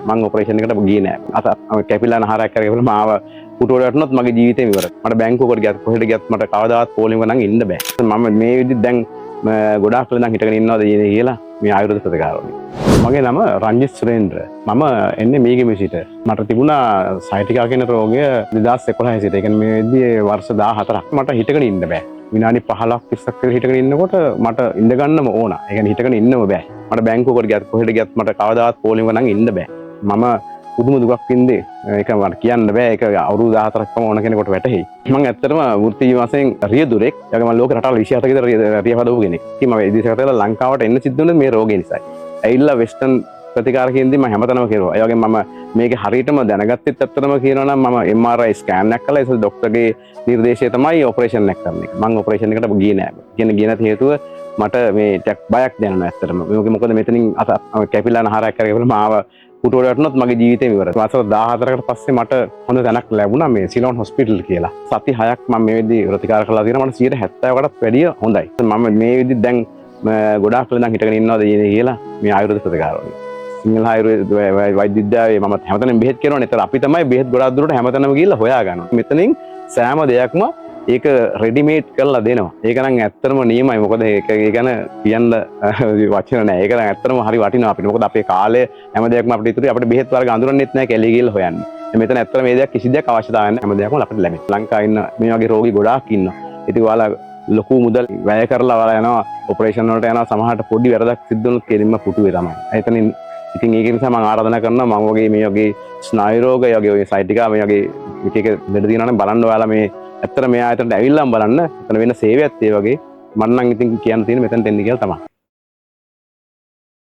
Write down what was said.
මම ඔපරේෂන් එකට ගියේ නෑ. අත කැපිලා නහරයක් කරගෙන මාව පුටුවට වැටුණොත් මගේ ජීවිතේම ඉවරයි. මට බැංකුවකට ගියත් කොහෙට ගියත් මට කවදාවත් පොලිමක නම් ඉන්න බෑ. මම මේ විදිහට දැන් ගොඩාක් වෙලා නම් හිටගෙන ඉන්නවද කියලා මේ ආයුර්වේද ප්‍රතිකාරවලින්. මගේ නම රංජිත් සුරේන්ද්‍ර. මම එන්නේ මීගම සිට. මට තිබුණා සයිටිකා කියන රෝගය 2011 සිට. ඒ කියන්නේ මේ වෙද්දී වර්ෂ 14ක් මට හිටගෙන ඉන්න බෑ. විනාඩි 15ක් 20ක් විතර හිටගෙන ඉන්නකොට මට ඉඳ ගන්නම ඕන. ඒ කියන්නේ හිටගෙන ඉන්නම බෑ. මට බැංකුවකට ගියත් කොහෙට ගියත් මට කවදාවත් පොලිමක නම් ඉන්න බෑ. මම පුදුම දුකක් වින්දේ. ඒක මට කියන්න බෑ. ඒක අවුරුදු 14ක්ම ඕන කෙනෙකුට වැටහෙයි. මම ඇත්තටම වෘත්ති වශයෙන් රියදුරෙක්. ඒක මම ලෝක රටවල් 27ක විතර රියපදවපු කෙනෙක්. ඉතින් මම ඉදිරියට ලංකාවට එන්න සිද්ධ වුණේ මේ රෝගය නිසායි. ඇවිල්ලා වෙස්ටර්න් ප්‍රතිකාර කියන්නේ මම හැමතැනම කෙරුවා. ඒ වගේම මම මේක හරියටම දැනගත්තෙත් ඇත්තටම කියනවා නම් මම MRI ස්කෑන් එකක් කළා. ඒක ડોක්ටර්ගේ නිර්දේශය තමයි ඔපරේෂන් එක කරන එක. මම ඔපරේෂන් එකට ගියේ නෑ. කියන්නේ ගියේ නැති හේතුව මට මේ ටක් බයක් දැනෙනවා ඇත්තටම. මොකද මෙතනින් අත කැපිලා නහරයක් කරගෙන මාව පුටුවට වැටුණොත් මගේ ජීවිතේම ඉවරයි. මාස 14කට පස්සේ මට හොඳ තැනක් ලැබුණා මේ සිලෝන් හොස්පිටල් කියලා. සති 6ක් මම මේ විදිහේ ප්‍රතිකාර කරලා තියෙනවා. මට 70%කටත් වැඩිය හොඳයි. මම මේ විදිහට දැන් ගොඩාක් වෙලා නම් හිටගෙන ඉන්නවද කියලා මේ ආයුර්වේද ප්‍රතිකාරවලින්. සිංහල ආයුර්වේද වෛද්‍ය විද්‍යාවේ මම හැමතැනම බෙහෙත් කරනවානේ. ඒතර අපි තමයි බෙහෙත් ගොඩාක් දුරට හැමතැනම ගිහිල්ලා හොයාගන්නවා. මෙතනින් සෑම දෙයක්ම ඒක රෙඩිමේඩ් කරලා දෙනවා. ඒක නම් ඇත්තටම නියමයි. මොකද ඒක ගැන කියන්න වචන නැහැ. ඒක නම් ඇත්තටම හරි වටිනවා අපිට. මොකද අපේ කාලේ හැම දෙයක්ම අපිට ඉතුරුයි. අපිට බෙහෙත් වර්ග අඳුරන්නෙත් නැහැ කැලේ ගිහිල්ලා හොයන්න. මෙතන ඇත්තටම මේ දෙයක් කිසි දෙයක් අවශ්‍යතාවයක් නැහැ. හැම දෙයක්ම අපිට ලැබෙනවා. ලංකාවේ ඉන්න මේ වගේ රෝගී ගොඩාක් ඉන්නවා. ඉතින් ඔයාලා ලොකු මුදල් වැය කරලා ඔයාලා යනවා ඔපරේෂන් වලට යනවා. සමහරට පොඩි වැරදක් සිද්ධ වුණොත් කෙලින්ම පුටුවේ තමයි. එතනින් ඉතින් ඒක නිසා මම ආරාධනා කරනවා මම වගේ මේ වගේ ස්නායු රෝග වගේ සයිටිකා මේ වගේ එක එක ලෙඩ දිනනවා නම් බලන්න ඔයාලා මේ ඇත්තට මේ ආයතනට ඇවිල්ලාම බලන්න. එතන වෙන සේවයක් ඒ වගේ මම නම් ඉතින් කියන්න තියෙන මෙතනට එන්න කියලා තමයි.